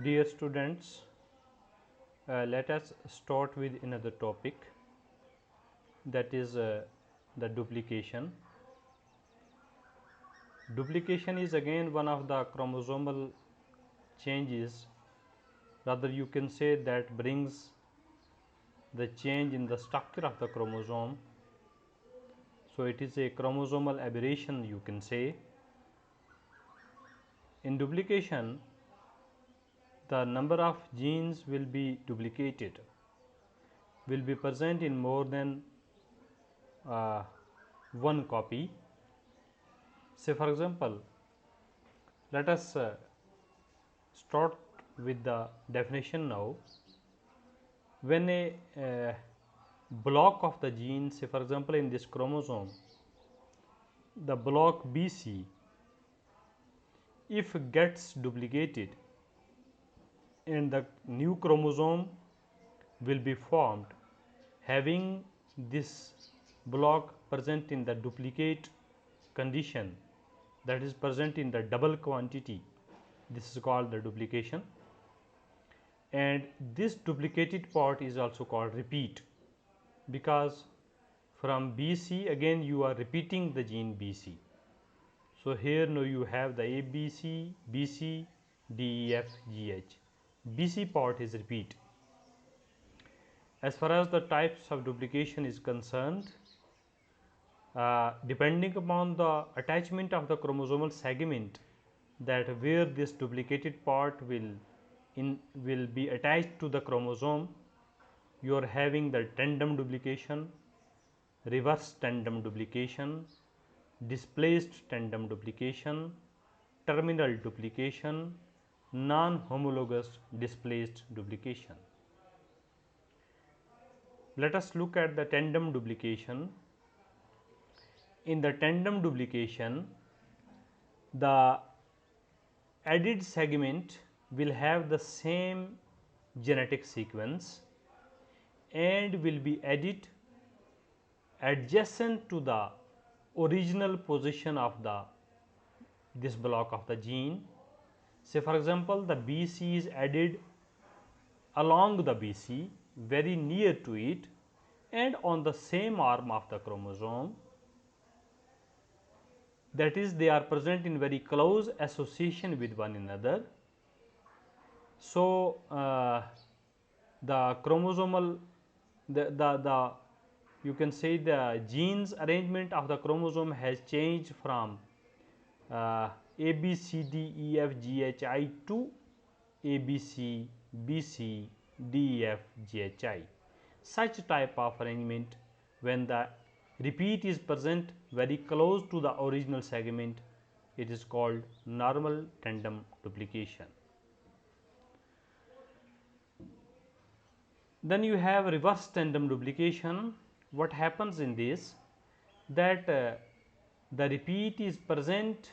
Dear students, let us start with another topic, that is the duplication. Duplication is again one of the chromosomal changes, rather you can say that brings the change in the structure of the chromosome. So it is a chromosomal aberration, you can say. In duplication, the number of genes will be duplicated, will be present in more than one copy. Say for example, let us start with the definition now. When a block of the gene, say for example in this chromosome, the block BC, if gets duplicated and the new chromosome will be formed having this block present in the duplicate condition, that is present in the double quantity, this is called the duplication. And this duplicated part is also called repeat, because from BC again you are repeating the gene BC. So here now you have the ABC, BC, DEF, GH. BC part is repeat. As far as the types of duplication is concerned, depending upon the attachment of the chromosomal segment, that where this duplicated part will be attached to the chromosome, you are having the tandem duplication, reverse tandem duplication, displaced tandem duplication, terminal duplication, non-homologous displaced duplication. Let us look at the tandem duplication. In the tandem duplication, the added segment will have the same genetic sequence and will be added adjacent to the original position of this block of the gene. Say for example, the BC is added along the BC, very near to it, and on the same arm of the chromosome, that is they are present in very close association with one another. So the chromosomal the you can say the genes arrangement of the chromosome has changed from A B C D E F G H I to A B C B C D E F G H I. Such type of arrangement, when the repeat is present very close to the original segment, it is called normal tandem duplication. Then you have reverse tandem duplication. What happens in this, that the repeat is present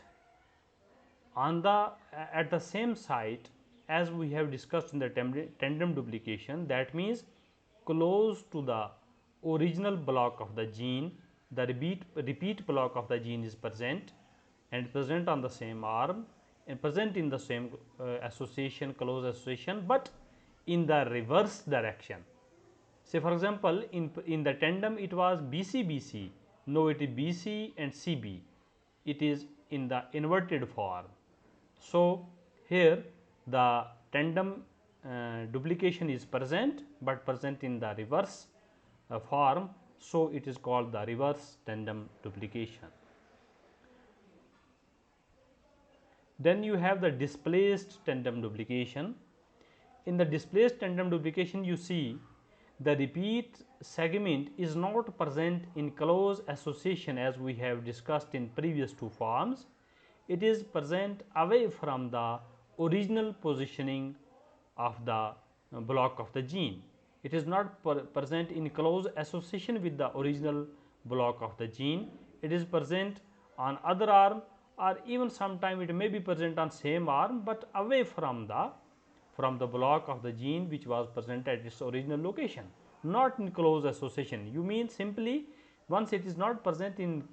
on the at the same site as we have discussed in the tandem duplication. That means close to the original block of the gene, the repeat block of the gene is present and present on the same arm and present in the same association, close association, but in the reverse direction. Say for example, in the tandem it was BC BC, now it is BC and CB, it is in the inverted form. So here the tandem duplication is present, but present in the reverse form, so it is called the reverse tandem duplication. Then you have the displaced tandem duplication. In the displaced tandem duplication, you see the repeat segment is not present in close association as we have discussed in previous two forms. It is present away from the original positioning of the block of the gene. It is not present in close association with the original block of the gene. It is present on other arm, or even sometime it may be present on same arm, but away from the block of the gene which was present at its original location, not in close association. You mean simply once it is not present in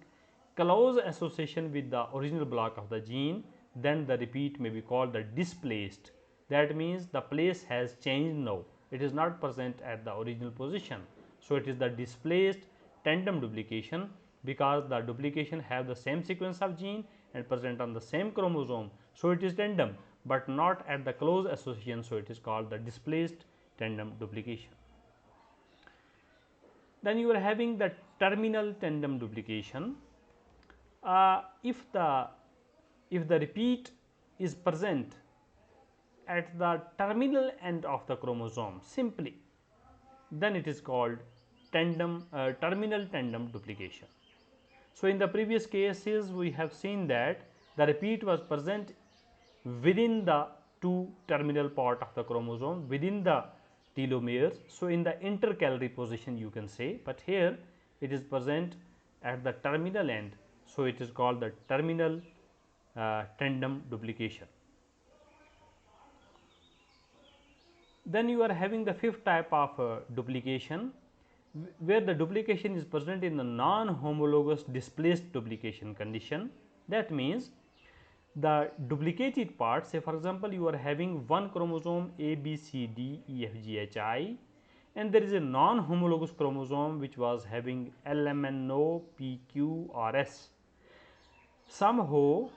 close association with the original block of the gene, then the repeat may be called the displaced that means the place has changed now, it is not present at the original position. So, it is the displaced tandem duplication, because the duplication have the same sequence of gene and present on the same chromosome. So, it is tandem, but not at the close association. So, it is called the displaced tandem duplication. Then you are having the terminal tandem duplication. If the repeat is present at the terminal end of the chromosome simply, then it is called terminal tandem duplication. So, in the previous cases we have seen that the repeat was present within the two terminal part of the chromosome, within the telomeres. So, in the intercalary position you can say, but here it is present at the terminal end. So, it is called the terminal tandem duplication. Then you are having the fifth type of duplication, where the duplication is present in the non-homologous displaced duplication condition. That means the duplicated part, say for example, you are having one chromosome A, B, C, D, E, F, G, H, I, and there is a non-homologous chromosome which was having L, M, N, O, P, Q, or S. Somehow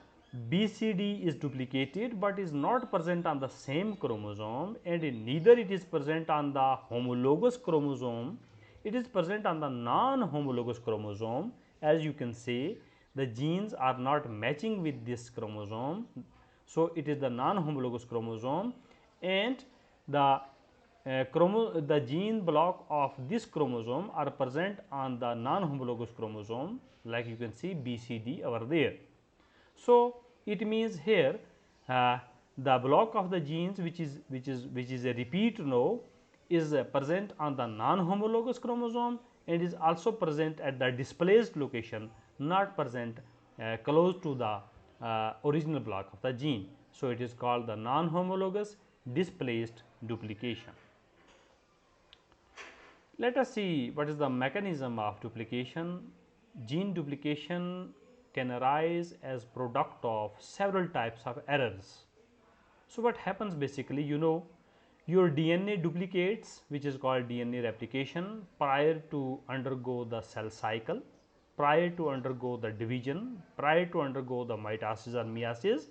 BCD is duplicated, but is not present on the same chromosome, and neither it is present on the homologous chromosome, it is present on the non-homologous chromosome. As you can see, the genes are not matching with this chromosome. So, it is the non-homologous chromosome, and the gene block of this chromosome are present on the non-homologous chromosome, like you can see BCD over there. So, it means here the block of the genes which is a repeat now is present on the non-homologous chromosome and is also present at the displaced location, not present close to the original block of the gene. So, it is called the non-homologous displaced duplication. Let us see what is the mechanism of duplication. Gene duplication can arise as product of several types of errors. So, what happens basically, you know, your DNA duplicates, which is called DNA replication, prior to undergo the cell cycle, prior to undergo the division, prior to undergo the mitosis or meiosis.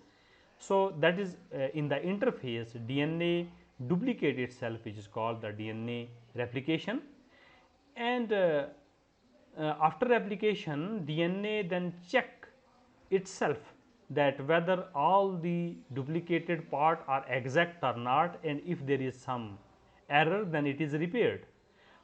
So, that is in the interface DNA duplicate itself, which is called the DNA replication, and after replication DNA then check itself that whether all the duplicated part are exact or not, and if there is some error then it is repaired.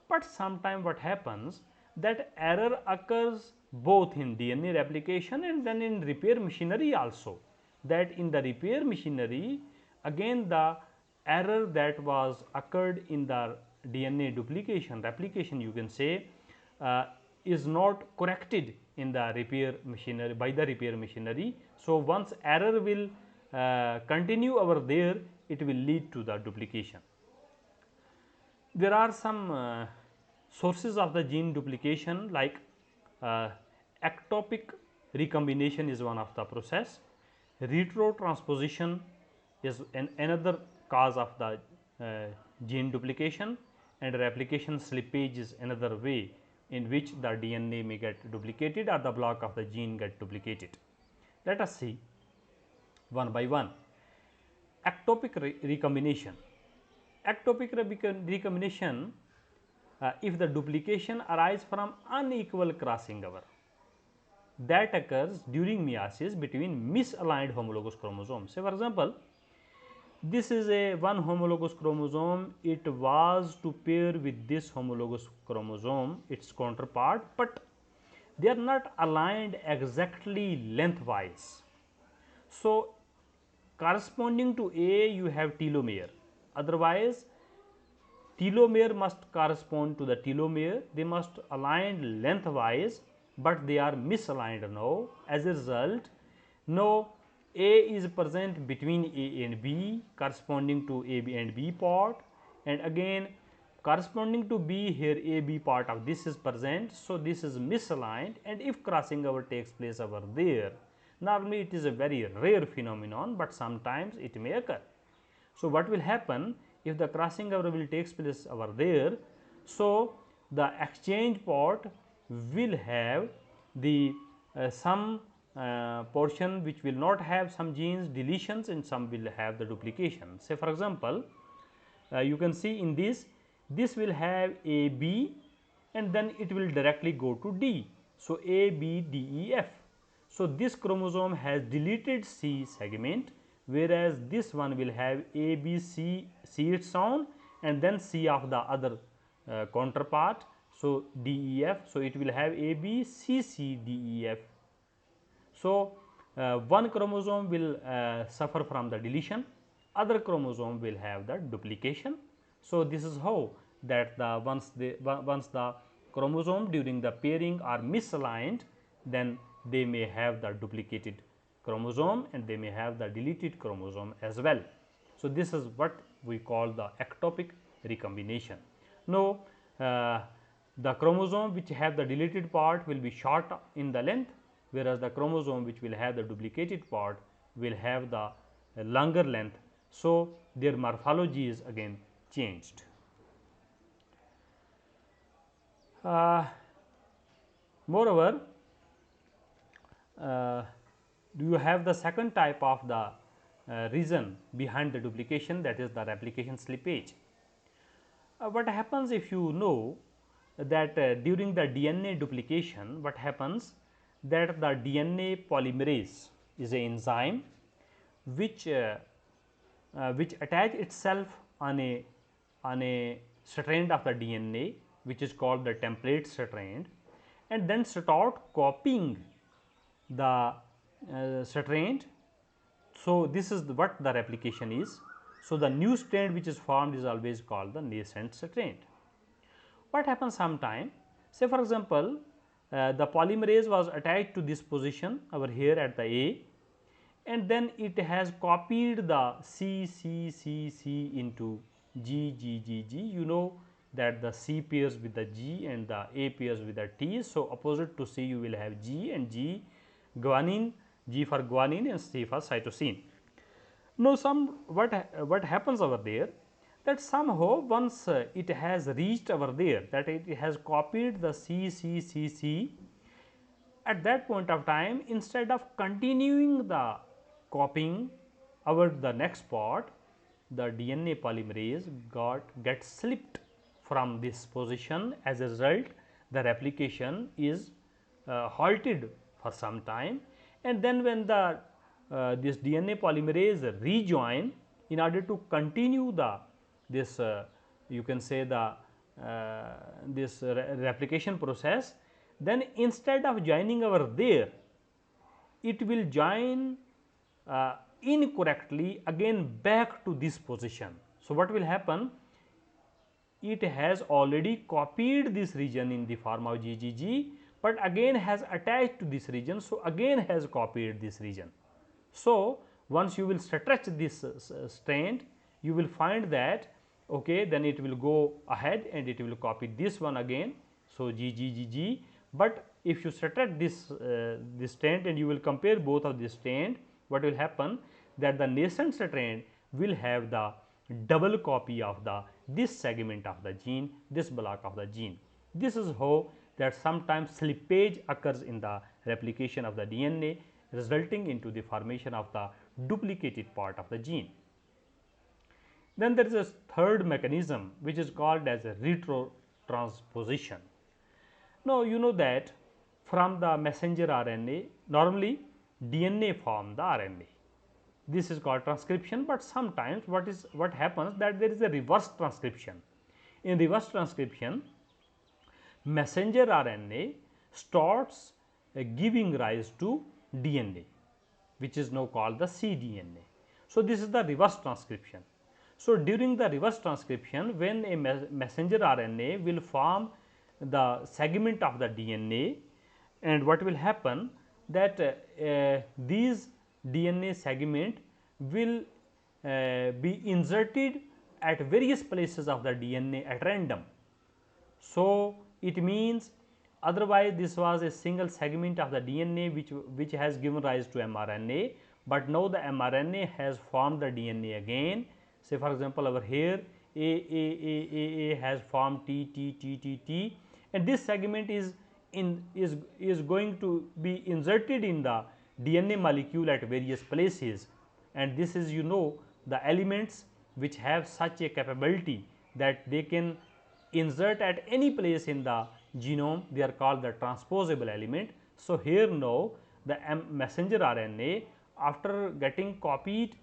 But sometime what happens, that error occurs both in DNA replication and then in repair machinery also, that in the repair machinery again the error that was occurred in the DNA duplication replication you can say is not corrected in the repair machinery by the repair machinery. So, once error will continue over there, it will lead to the duplication. There are some sources of the gene duplication, like ectopic recombination is one of the process, retrotransposition is another cause of the gene duplication, and replication slippage is another way in which the DNA may get duplicated or the block of the gene get duplicated. Let us see one by one. Ectopic recombination. Ectopic recombination, if the duplication arises from unequal crossing over, that occurs during meiosis between misaligned homologous chromosomes. Say for example, this is a one homologous chromosome, it was to pair with this homologous chromosome, its counterpart, but they are not aligned exactly lengthwise. So, corresponding to A you have telomere, otherwise telomere must correspond to the telomere, they must align lengthwise, but they are misaligned now. As a result, now A is present between A and B corresponding to A, B and B part, and again corresponding to B here A, B part of this is present. So, this is misaligned, and if crossing over takes place over there, normally it is a very rare phenomenon, but sometimes it may occur. So, what will happen if the crossing over will takes place over there? So, the exchange port will have the some portion which will not have some genes deletions and some will have the duplication. Say for example, you can see in this will have A B and then it will directly go to D. So, A B D E F. So, this chromosome has deleted C segment, whereas this one will have A B C its own and then C of the other counterpart. So, D E F. So, it will have A B C C D E F. So, one chromosome will suffer from the deletion, other chromosome will have the duplication. So, this is how that the once the chromosome during the pairing are misaligned, then they may have the duplicated chromosome and they may have the deleted chromosome as well. So, this is what we call the ectopic recombination. Now, the chromosome which have the deleted part will be short in the length, whereas the chromosome which will have the duplicated part will have the longer length. So, their morphology is again changed. Moreover, do you have the second type of the reason behind the duplication, that is the replication slippage. What happens if you know that during the DNA duplication, what happens that the DNA polymerase is an enzyme which attach itself on a strand of the DNA which is called the template strand, and then start copying the strand. So, this is what the replication is. So, the new strand which is formed is always called the nascent strand. What happens sometime? Say for example, the polymerase was attached to this position over here at the A, and then it has copied the C into G. You know that the C pairs with the G and the A pairs with the T. So, opposite to C you will have G and G guanine, G for guanine and C for cytosine. Now, what happens over there, that somehow once it has reached over there, that it has copied the C, at that point of time, instead of continuing the copying over the next part, the DNA polymerase gets slipped from this position. As a result, the replication is halted for some time, and then when the this DNA polymerase rejoin in order to continue the this you can say the this replication process, then instead of joining over there, it will join incorrectly again back to this position. So, what will happen? It has already copied this region in the form of GGG, but again has attached to this region. So, again has copied this region. So, once you will stretch this strand, you will find that okay, then it will go ahead and it will copy this one again. So, G, but if you stretch this strand and you will compare both of this strand, what will happen, that the nascent strand will have the double copy of this segment of the gene, this block of the gene. This is how that sometimes slippage occurs in the replication of the DNA, resulting into the formation of the duplicated part of the gene. Then there is a third mechanism which is called as a retrotransposition. Now, you know that from the messenger RNA, normally DNA form the RNA. This is called transcription, but sometimes what happens that there is a reverse transcription. In reverse transcription, messenger RNA starts giving rise to DNA, which is now called the cDNA. So, this is the reverse transcription. So, during the reverse transcription, when a messenger RNA will form the segment of the DNA, and what will happen that these DNA segment will be inserted at various places of the DNA at random. So, it means otherwise this was a single segment of the DNA which has given rise to mRNA, but now the mRNA has formed the DNA again. Say for example, over here A has formed T, and this segment is going to be inserted in the DNA molecule at various places, and this is the elements which have such a capability that they can insert at any place in the genome, they are called the transposable element. So, here now the messenger RNA, after getting copied,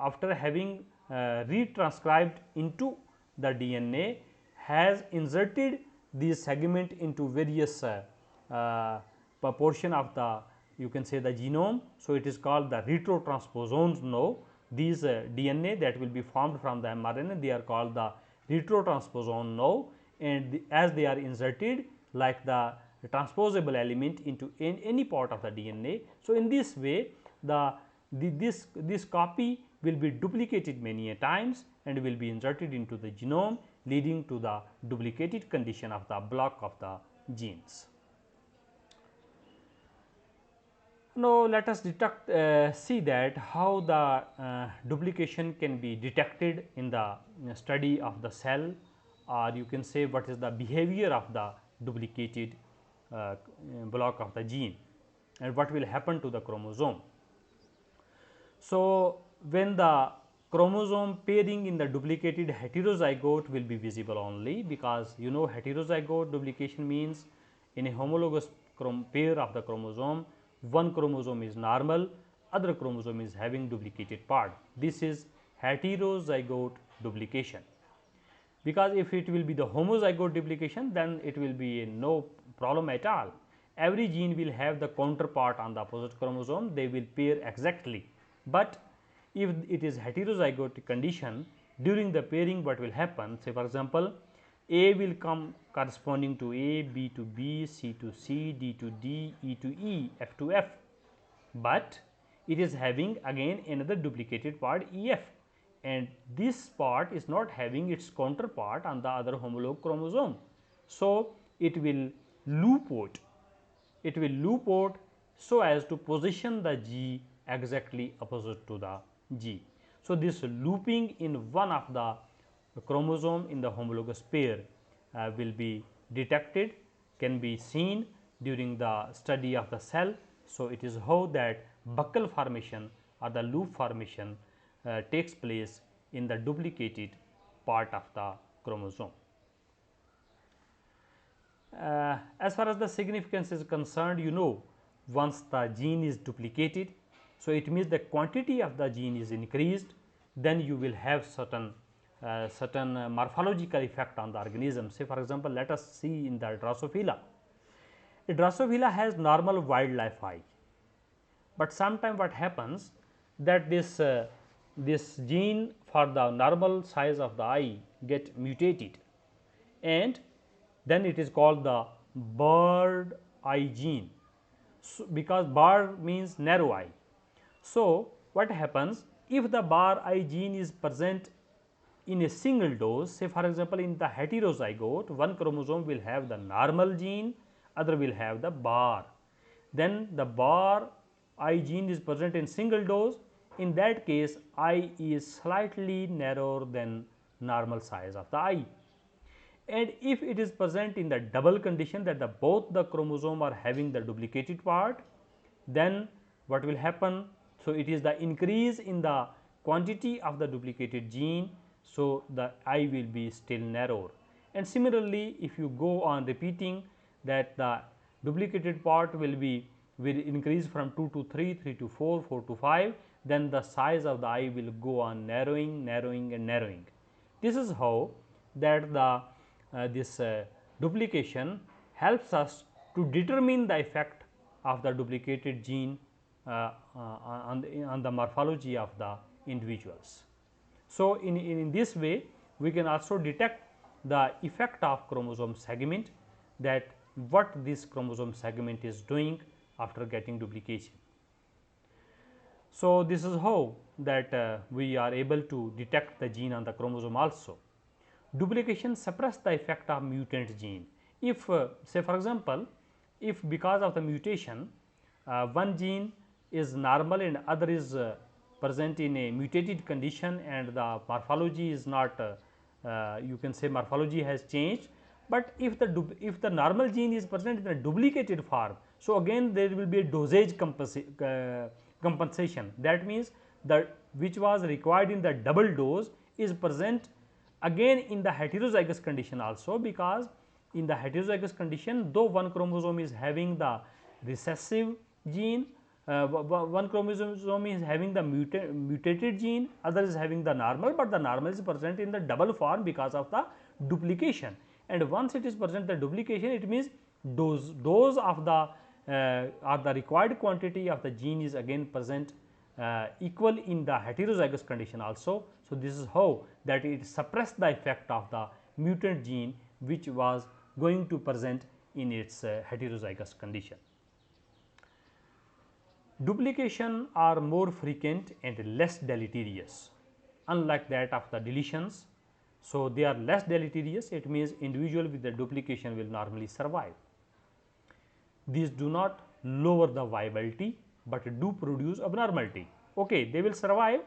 after having retranscribed into the DNA, has inserted these segment into various proportion of the, you can say, the genome. So, it is called the retrotransposons now. These DNA that will be formed from the mRNA, they are called the retrotransposon now, and as they are inserted like the transposable element into any part of the DNA. So, in this way this copy will be duplicated many a times and will be inserted into the genome, leading to the duplicated condition of the block of the genes. Now, let us see that how the duplication can be detected in the study of the cell, or you can say what is the behavior of the duplicated block of the gene and what will happen to the chromosome. So, when the chromosome pairing in the duplicated heterozygote will be visible only, because heterozygote duplication means in a homologous pair of the chromosome, one chromosome is normal, other chromosome is having duplicated part. This is heterozygote duplication, because if it will be the homozygote duplication, then it will be no problem at all. Every gene will have the counterpart on the opposite chromosome, they will pair exactly. But if it is heterozygote condition, during the pairing what will happen, say for example, A will come corresponding to A, B to B, C to C, D to D, E to E, F to F, but it is having again another duplicated part E F, and this part is not having its counterpart on the other homolog chromosome. So, it will loop out so as to position the G exactly opposite to the G. So, this looping in one of the chromosome in the homologous pair will be detected, can be seen during the study of the cell. So, it is how that buccal formation or the loop formation takes place in the duplicated part of the chromosome. As far as the significance is concerned, once the gene is duplicated, so it means the quantity of the gene is increased, then you will have certain morphological effect on the organism. Say for example, let us see in the Drosophila. A Drosophila has normal wildlife eye, but sometime what happens that this gene for the normal size of the eye get mutated, and then it is called the bird eye gene. So, because bird means narrow eye. So, what happens if the bird eye gene is present in a single dose, say for example, in the heterozygote, one chromosome will have the normal gene, other will have the bar. Then the bar eye gene is present in single dose. In that case, eye is slightly narrower than normal size of the eye. And if it is present in the double condition, that both the chromosome are having the duplicated part, then what will happen? So, it is the increase in the quantity of the duplicated gene. So, the eye will be still narrower, and similarly if you go on repeating that the duplicated part will increase from 2 to 3, 3 to 4, 4 to 5, then the size of the eye will go on narrowing and narrowing. This is how that the this duplication helps us to determine the effect of the duplicated gene on the morphology of the individuals. So, in this way we can also detect the effect of chromosome segment, that what this chromosome segment is doing after getting duplication. So, this is how that we are able to detect the gene on the chromosome also. Duplication suppress the effect of mutant gene. If say for example, if because of the mutation one gene is normal and other is present in a mutated condition and the morphology is not you can say morphology has changed, but if the normal gene is present in a duplicated form, so again there will be a dosage compensation. That means that which was required in the double dose is present again in the heterozygous condition also, because in the heterozygous condition, though one chromosome is having the recessive gene, one chromosome is having the mutated gene, other is having the normal, but the normal is present in the double form because of the duplication. And once it is present the duplication, it means dose of the or the required quantity of the gene is again present equal in the heterozygous condition also. So, this is how that it suppressed the effect of the mutant gene which was going to present in its heterozygous condition. Duplication are more frequent and less deleterious, unlike that of the deletions. So, they are less deleterious, it means individual with the duplication will normally survive. These do not lower the viability, but do produce abnormality. Okay, they will survive,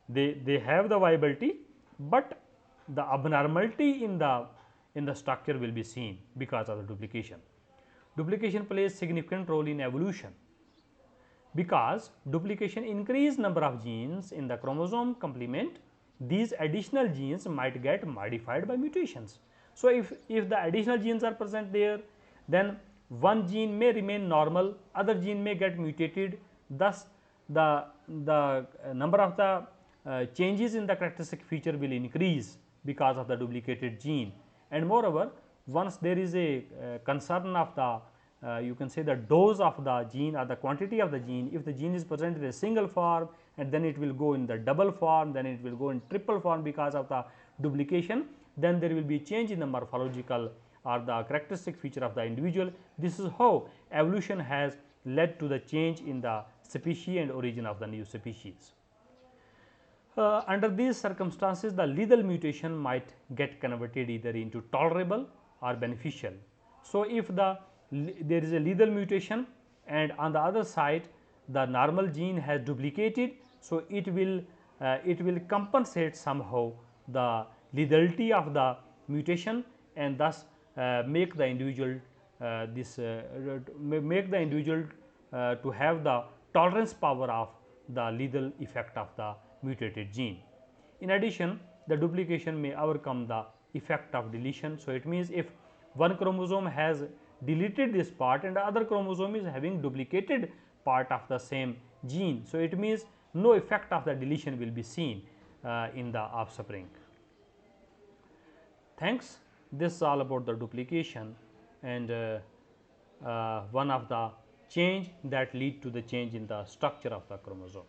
they have the viability, but the abnormality in the structure will be seen because of the duplication. Duplication plays significant role in evolution, because duplication increase number of genes in the chromosome complement. These additional genes might get modified by mutations. So, if the additional genes are present there, then one gene may remain normal, other gene may get mutated, thus the number of the changes in the characteristic feature will increase because of the duplicated gene. And moreover, once there is a concern of the you can say the dose of the gene or the quantity of the gene, if the gene is present in a single form and then it will go in the double form, then it will go in triple form because of the duplication, then there will be change in the morphological or the characteristic feature of the individual. This is how evolution has led to the change in the species and origin of the new species. Under these circumstances, the lethal mutation might get converted either into tolerable or beneficial. So, if there is a lethal mutation and on the other side the normal gene has duplicated, so it will compensate somehow the lethality of the mutation and thus make the individual to have the tolerance power of the lethal effect of the mutated gene. In addition, the duplication may overcome the effect of deletion. So, it means if one chromosome has deleted this part and the other chromosome is having duplicated part of the same gene. So, it means no effect of the deletion will be seen in the offspring. Thanks. This is all about the duplication and one of the change that lead to the change in the structure of the chromosome.